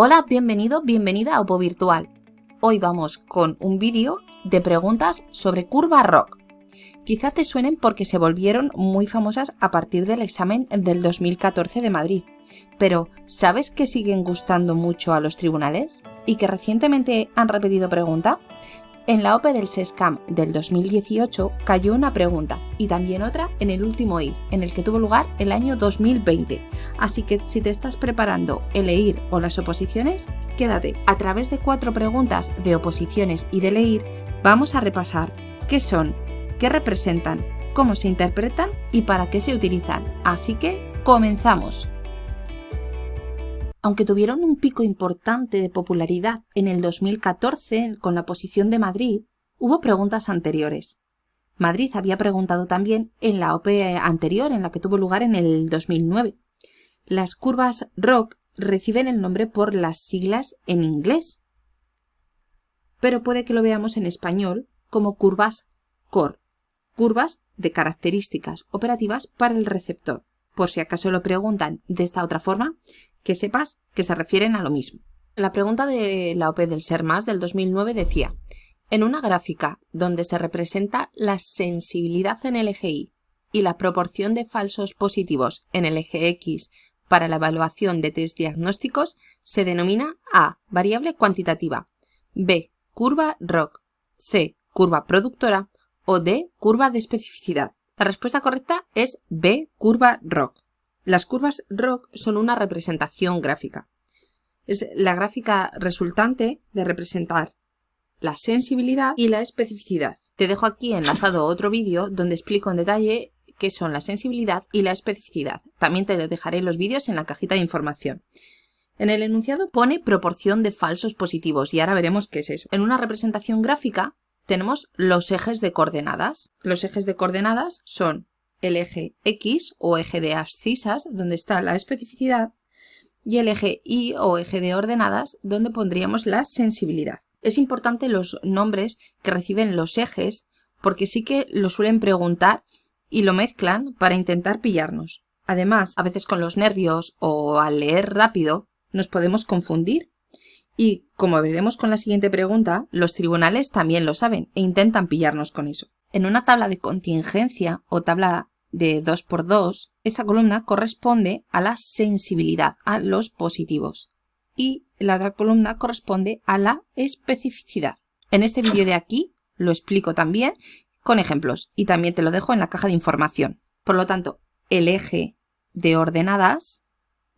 Hola, bienvenido, bienvenida a OPO Virtual. Hoy vamos con un vídeo de preguntas sobre curva ROC. Quizá te suenen porque se volvieron muy famosas a partir del examen del 2014 de Madrid. Pero, ¿sabes que siguen gustando mucho a los tribunales? ¿Y que recientemente han repetido pregunta? En la OPE del SESCAM del 2018 cayó una pregunta y también otra en el último EIR, en el que tuvo lugar el año 2020. Así que si te estás preparando el EIR o las oposiciones, quédate. A través de 4 preguntas de oposiciones y del EIR vamos a repasar qué son, qué representan, cómo se interpretan y para qué se utilizan. Así que comenzamos. Aunque tuvieron un pico importante de popularidad en el 2014 con la oposición de Madrid, hubo preguntas anteriores. Madrid había preguntado también en la OPE anterior, en la que tuvo lugar en el 2009. Las curvas ROC reciben el nombre por las siglas en inglés, pero puede que lo veamos en español como curvas CORE, curvas de características operativas para el receptor. Por si acaso lo preguntan de esta otra forma, que sepas que se refieren a lo mismo. La pregunta de la OPE del SERMAS del 2009 decía: en una gráfica donde se representa la sensibilidad en el eje Y y la proporción de falsos positivos en el eje X para la evaluación de test diagnósticos, se denomina A, variable cuantitativa, B, curva ROC, C, curva productora o D, curva de especificidad. La respuesta correcta es B, curva ROC. Las curvas ROC son una representación gráfica. Es la gráfica resultante de representar la sensibilidad y la especificidad. Te dejo aquí enlazado otro vídeo donde explico en detalle qué son la sensibilidad y la especificidad. También te dejaré los vídeos en la cajita de información. En el enunciado pone proporción de falsos positivos y ahora veremos qué es eso. En una representación gráfica tenemos los ejes de coordenadas. Los ejes de coordenadas son el eje X o eje de abscisas, donde está la especificidad, y el eje Y o eje de ordenadas, donde pondríamos la sensibilidad. Es importante los nombres que reciben los ejes, porque sí que lo suelen preguntar y lo mezclan para intentar pillarnos. Además, a veces con los nervios o al leer rápido nos podemos confundir. Y, como veremos con la siguiente pregunta, los tribunales también lo saben e intentan pillarnos con eso. En una tabla de contingencia o tabla de 2×2, esa columna corresponde a la sensibilidad, a los positivos. Y la otra columna corresponde a la especificidad. En este vídeo de aquí lo explico también con ejemplos y también te lo dejo en la caja de información. Por lo tanto, el eje de ordenadas,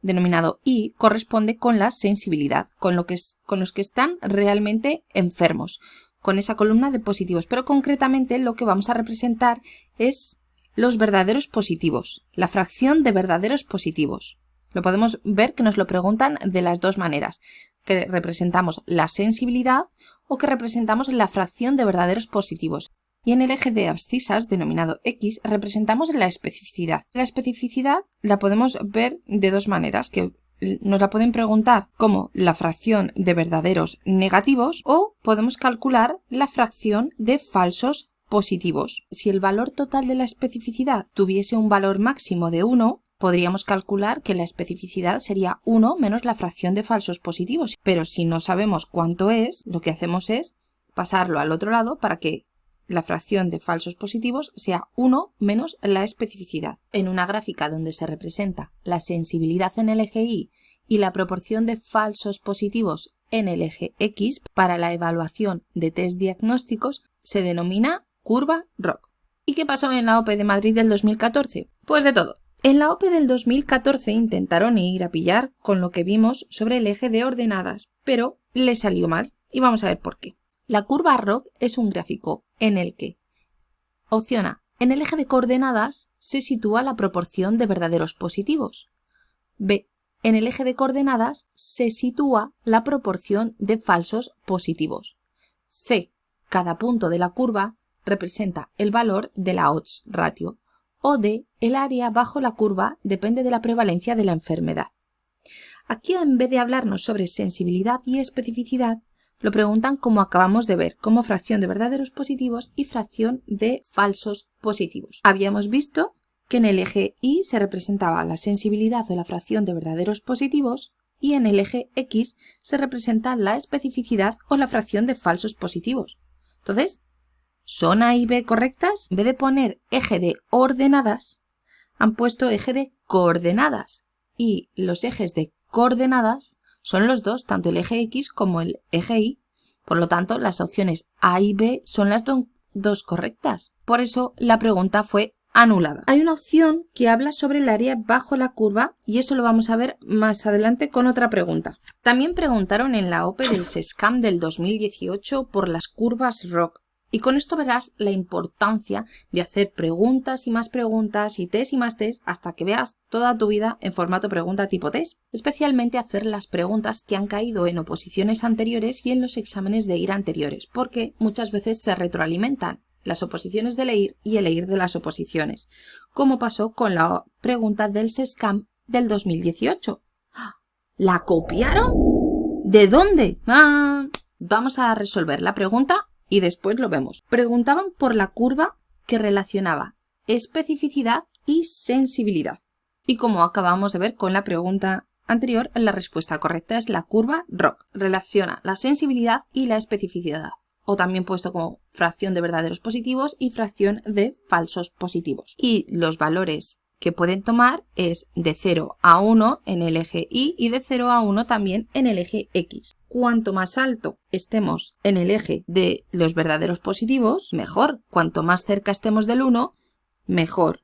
denominado Y, corresponde con la sensibilidad, con los que están realmente enfermos, con esa columna de positivos. Pero concretamente lo que vamos a representar es los verdaderos positivos, la fracción de verdaderos positivos. Lo podemos ver que nos lo preguntan de las dos maneras, que representamos la sensibilidad o que representamos la fracción de verdaderos positivos. Y en el eje de abscisas, denominado X, representamos la especificidad. La especificidad la podemos ver de dos maneras, que nos la pueden preguntar como la fracción de verdaderos negativos o podemos calcular la fracción de falsos positivos. Si el valor total de la especificidad tuviese un valor máximo de 1, podríamos calcular que la especificidad sería 1 menos la fracción de falsos positivos. Pero si no sabemos cuánto es, lo que hacemos es pasarlo al otro lado para que la fracción de falsos positivos sea 1 menos la especificidad. En una gráfica donde se representa la sensibilidad en el eje Y y la proporción de falsos positivos en el eje X para la evaluación de test diagnósticos, se denomina curva ROC. ¿Y qué pasó en la OPE de Madrid del 2014? Pues de todo. En la OPE del 2014 intentaron ir a pillar con lo que vimos sobre el eje de ordenadas, pero le salió mal y vamos a ver por qué. La curva ROC es un gráfico en el que, opción A, en el eje de coordenadas se sitúa la proporción de verdaderos positivos. B, en el eje de coordenadas se sitúa la proporción de falsos positivos. C, cada punto de la curva representa el valor de la odds ratio. O D, el área bajo la curva depende de la prevalencia de la enfermedad. Aquí, en vez de hablarnos sobre sensibilidad y especificidad, lo preguntan como acabamos de ver, como fracción de verdaderos positivos y fracción de falsos positivos. Habíamos visto que en el eje Y se representaba la sensibilidad o la fracción de verdaderos positivos y en el eje X se representa la especificidad o la fracción de falsos positivos. Entonces, ¿son A y B correctas? En vez de poner eje de ordenadas, han puesto eje de coordenadas. Y los ejes de coordenadas son los dos, tanto el eje X como el eje Y. Por lo tanto, las opciones A y B son las dos correctas. Por eso la pregunta fue anulada. Hay una opción que habla sobre el área bajo la curva y eso lo vamos a ver más adelante con otra pregunta. También preguntaron en la OPE del SESCAM del 2018 por las curvas ROC. Y con esto verás la importancia de hacer preguntas y test y más test hasta que veas toda tu vida en formato pregunta tipo test. Especialmente hacer las preguntas que han caído en oposiciones anteriores y en los exámenes de IR anteriores, porque muchas veces se retroalimentan las oposiciones del EIR y el EIR de las oposiciones, como pasó con la pregunta del SESCAM del 2018. ¿La copiaron? ¿De dónde? Vamos a resolver la pregunta y después lo vemos. Preguntaban por la curva que relacionaba especificidad y sensibilidad. Y como acabamos de ver con la pregunta anterior, la respuesta correcta es la curva ROC. Relaciona la sensibilidad y la especificidad, o también puesto como fracción de verdaderos positivos y fracción de falsos positivos. Y los valores que pueden tomar es de 0 a 1 en el eje Y y de 0 a 1 también en el eje X. Cuanto más alto estemos en el eje de los verdaderos positivos, mejor. Cuanto más cerca estemos del 1, mejor.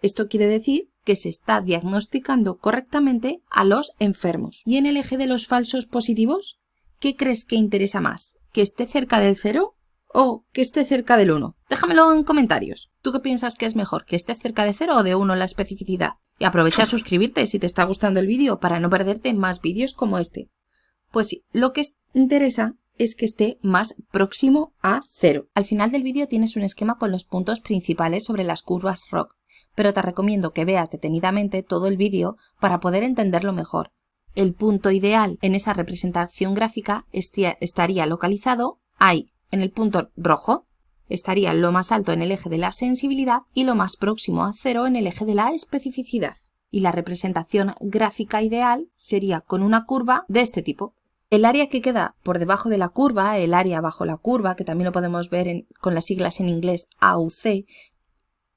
Esto quiere decir que se está diagnosticando correctamente a los enfermos. Y en el eje de los falsos positivos, ¿qué crees que interesa más? ¿Que esté cerca del 0 o que esté cerca del 1? Déjamelo en comentarios. ¿Tú qué piensas que es mejor? ¿Que esté cerca de 0 o de 1 la especificidad? Y aprovecha a suscribirte si te está gustando el vídeo para no perderte más vídeos como este. Pues sí, lo que interesa es que esté más próximo a 0. Al final del vídeo tienes un esquema con los puntos principales sobre las curvas ROC, pero te recomiendo que veas detenidamente todo el vídeo para poder entenderlo mejor. El punto ideal en esa representación gráfica estaría localizado ahí, en el punto rojo. Estaría lo más alto en el eje de la sensibilidad y lo más próximo a 0 en el eje de la especificidad. Y la representación gráfica ideal sería con una curva de este tipo. El área que queda por debajo de la curva, el área bajo la curva, que también lo podemos ver con las siglas en inglés AUC,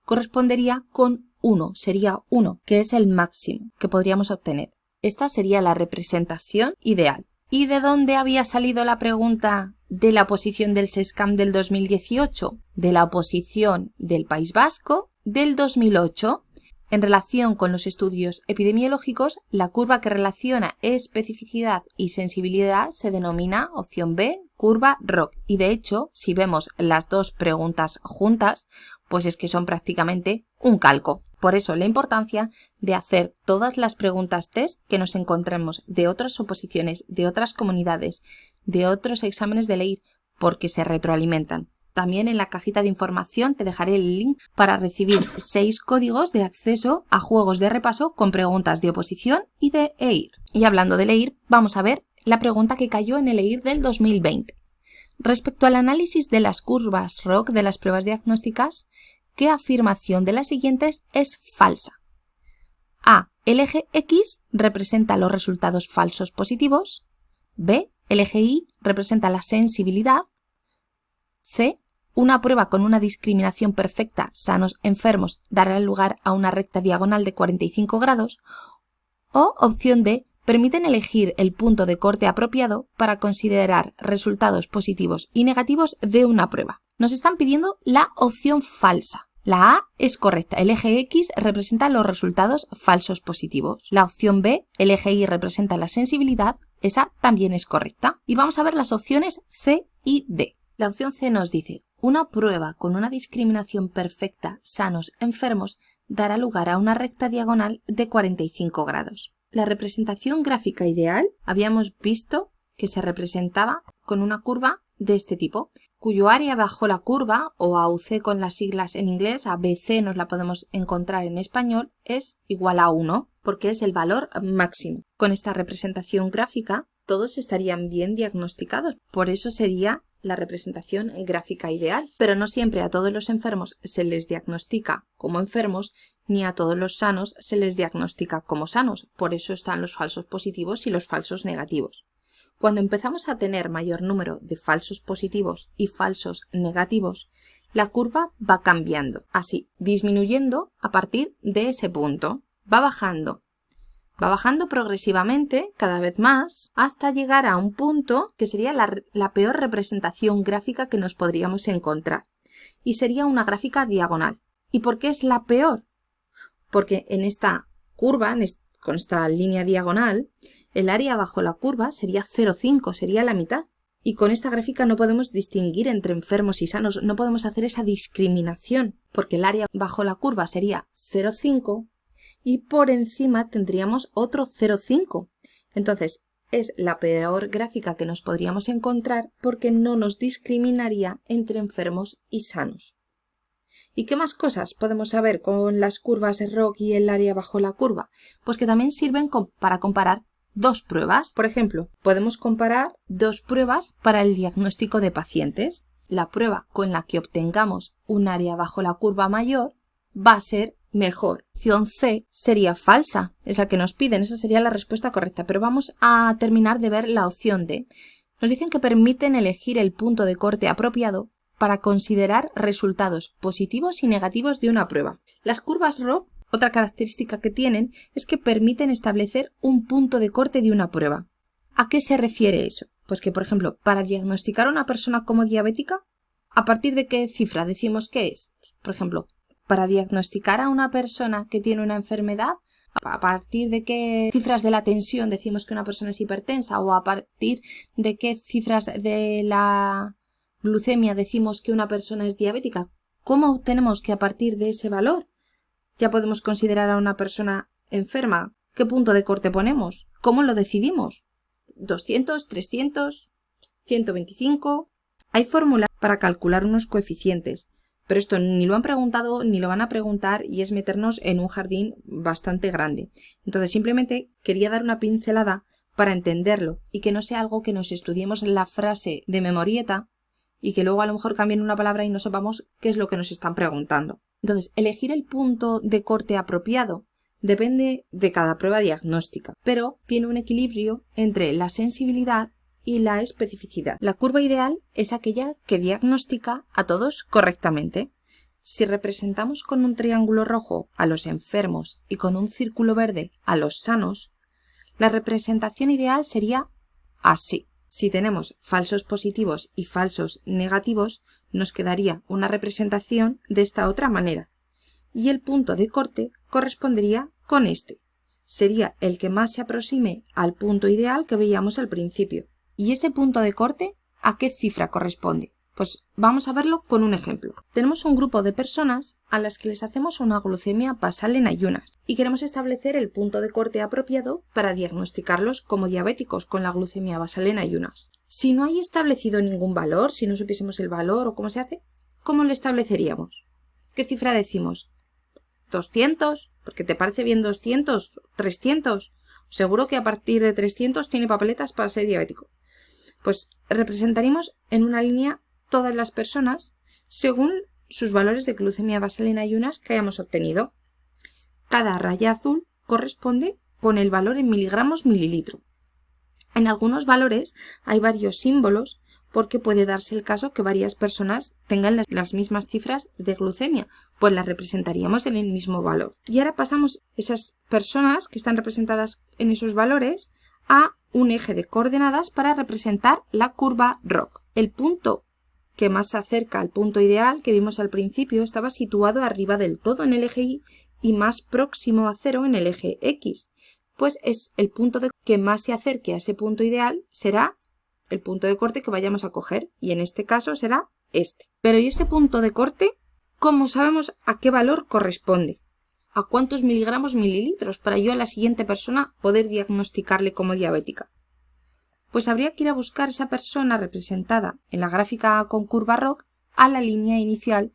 correspondería con 1, sería 1, que es el máximo que podríamos obtener. Esta sería la representación ideal. ¿Y de dónde había salido la pregunta de la oposición del SESCAM del 2018? De la oposición del País Vasco del 2008. En relación con los estudios epidemiológicos, la curva que relaciona especificidad y sensibilidad se denomina opción B, curva ROC. Y de hecho, si vemos las dos preguntas juntas, pues es que son prácticamente un calco. Por eso la importancia de hacer todas las preguntas test que nos encontremos de otras oposiciones, de otras comunidades, de otros exámenes de EIR, porque se retroalimentan. También en la cajita de información te dejaré el link para recibir 6 códigos de acceso a juegos de repaso con preguntas de oposición y de EIR. Y hablando del EIR, vamos a ver la pregunta que cayó en el EIR del 2020. Respecto al análisis de las curvas ROC de las pruebas diagnósticas, ¿qué afirmación de las siguientes es falsa? A. El eje X representa los resultados falsos positivos. B. El eje Y representa la sensibilidad. C. Una prueba con una discriminación perfecta, sanos enfermos, dará lugar a una recta diagonal de 45 grados. O opción D. Permiten elegir el punto de corte apropiado para considerar resultados positivos y negativos de una prueba. Nos están pidiendo la opción falsa. La A es correcta. El eje X representa los resultados falsos positivos. La opción B, el eje Y representa la sensibilidad. Esa también es correcta. Y vamos a ver las opciones C y D. La opción C nos dice: una prueba con una discriminación perfecta, sanos enfermos, dará lugar a una recta diagonal de 45 grados. La representación gráfica ideal habíamos visto que se representaba con una curva de este tipo, cuyo área bajo la curva, o AUC con las siglas en inglés, ABC nos la podemos encontrar en español, es igual a 1, porque es el valor máximo. Con esta representación gráfica, todos estarían bien diagnosticados, por eso sería la representación gráfica ideal, pero no siempre a todos los enfermos se les diagnostica como enfermos, ni a todos los sanos se les diagnostica como sanos. Por eso están los falsos positivos y los falsos negativos. Cuando empezamos a tener mayor número de falsos positivos y falsos negativos, la curva va cambiando, así, disminuyendo a partir de ese punto. Va bajando progresivamente, cada vez más, hasta llegar a un punto que sería la peor representación gráfica que nos podríamos encontrar. Y sería una gráfica diagonal. ¿Y por qué es la peor? Porque en esta curva, con esta línea diagonal, el área bajo la curva sería 0,5, sería la mitad. Y con esta gráfica no podemos distinguir entre enfermos y sanos, no podemos hacer esa discriminación, porque el área bajo la curva sería 0,5 y por encima tendríamos otro 0,5. Entonces, es la peor gráfica que nos podríamos encontrar porque no nos discriminaría entre enfermos y sanos. ¿Y qué más cosas podemos saber con las curvas ROC y el área bajo la curva? Pues que también sirven para comparar dos pruebas. Por ejemplo, podemos comparar dos pruebas para el diagnóstico de pacientes. La prueba con la que obtengamos un área bajo la curva mayor va a ser mejor. Opción C sería falsa, es la que nos piden, esa sería la respuesta correcta, pero vamos a terminar de ver la opción D. Nos dicen que permiten elegir el punto de corte apropiado para considerar resultados positivos y negativos de una prueba. Las curvas ROC, otra característica que tienen es que permiten establecer un punto de corte de una prueba. ¿A qué se refiere eso? Pues que, por ejemplo, para diagnosticar a una persona como diabética, ¿a partir de qué cifra decimos que es? Por ejemplo, para diagnosticar a una persona que tiene una enfermedad, ¿a partir de qué cifras de la tensión decimos que una persona es hipertensa? ¿O a partir de qué cifras de la glucemia decimos que una persona es diabética? ¿Cómo obtenemos que a partir de ese valor ya podemos considerar a una persona enferma? ¿Qué punto de corte ponemos? ¿Cómo lo decidimos? ¿200, 300, 125? Hay fórmulas para calcular unos coeficientes, pero esto ni lo han preguntado ni lo van a preguntar y es meternos en un jardín bastante grande. Entonces simplemente quería dar una pincelada para entenderlo y que no sea algo que nos estudiemos la frase de memorieta y que luego a lo mejor cambien una palabra y no sepamos qué es lo que nos están preguntando. Entonces, elegir el punto de corte apropiado depende de cada prueba diagnóstica, pero tiene un equilibrio entre la sensibilidad y la especificidad. La curva ideal es aquella que diagnostica a todos correctamente. Si representamos con un triángulo rojo a los enfermos y con un círculo verde a los sanos, la representación ideal sería así. Si tenemos falsos positivos y falsos negativos, nos quedaría una representación de esta otra manera. Y el punto de corte correspondería con este. Sería el que más se aproxime al punto ideal que veíamos al principio. ¿Y ese punto de corte a qué cifra corresponde? Pues vamos a verlo con un ejemplo. Tenemos un grupo de personas a las que les hacemos una glucemia basal en ayunas y queremos establecer el punto de corte apropiado para diagnosticarlos como diabéticos con la glucemia basal en ayunas. Si no hay establecido ningún valor, si no supiésemos el valor o cómo se hace, ¿cómo lo estableceríamos? ¿Qué cifra decimos? ¿200? ¿Porque te parece bien 200? ¿300? Seguro que a partir de 300 tiene papeletas para ser diabético. Pues representaríamos en una línea todas las personas según sus valores de glucemia basal en ayunas que hayamos obtenido. Cada raya azul corresponde con el valor en miligramos mililitro. En algunos valores hay varios símbolos porque puede darse el caso que varias personas tengan las mismas cifras de glucemia, pues las representaríamos en el mismo valor. Y ahora pasamos esas personas que están representadas en esos valores a un eje de coordenadas para representar la curva ROC. El punto que más se acerca al punto ideal que vimos al principio estaba situado arriba del todo en el eje Y y más próximo a 0 en el eje X. Pues es el punto que más se acerque a ese punto ideal será el punto de corte que vayamos a coger y en este caso será este. Pero ¿y ese punto de corte? ¿Cómo sabemos a qué valor corresponde? ¿A cuántos miligramos mililitros para yo a la siguiente persona poder diagnosticarle como diabética? Pues habría que ir a buscar esa persona representada en la gráfica con curva ROC a la línea inicial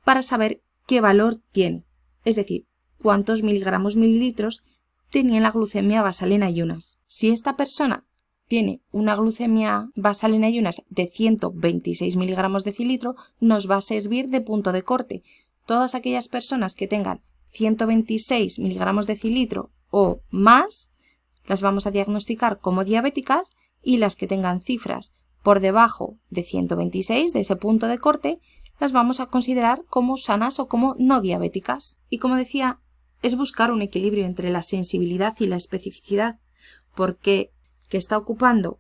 para saber qué valor tiene, es decir, cuántos miligramos mililitros tenía la glucemia basal en ayunas. Si esta persona tiene una glucemia basal en ayunas de 126 miligramos decilitro, nos va a servir de punto de corte. Todas aquellas personas que tengan 126 miligramos decilitro o más, las vamos a diagnosticar como diabéticas, y las que tengan cifras por debajo de 126, de ese punto de corte, las vamos a considerar como sanas o como no diabéticas. Y como decía, es buscar un equilibrio entre la sensibilidad y la especificidad, porque que está ocupando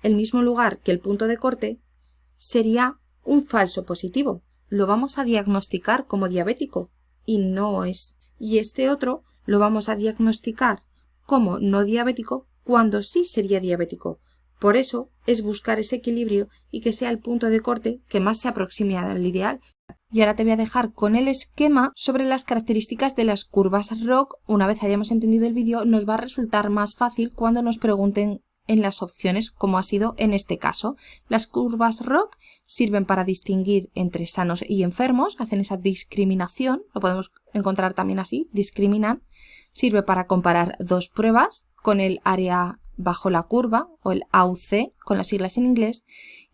el mismo lugar que el punto de corte sería un falso positivo. Lo vamos a diagnosticar como diabético y no es. Y este otro lo vamos a diagnosticar como no diabético cuando sí sería diabético. Por eso es buscar ese equilibrio y que sea el punto de corte que más se aproxime al ideal. Y ahora te voy a dejar con el esquema sobre las características de las curvas ROC. Una vez hayamos entendido el vídeo, nos va a resultar más fácil cuando nos pregunten en las opciones, como ha sido en este caso. Las curvas ROC sirven para distinguir entre sanos y enfermos, hacen esa discriminación, lo podemos encontrar también así, discriminan. Sirve para comparar dos pruebas con el área bajo la curva o el AUC con las siglas en inglés,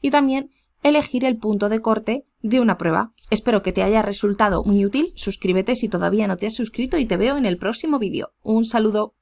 y también elegir el punto de corte de una prueba. Espero que te haya resultado muy útil. Suscríbete si todavía no te has suscrito y te veo en el próximo vídeo. Un saludo.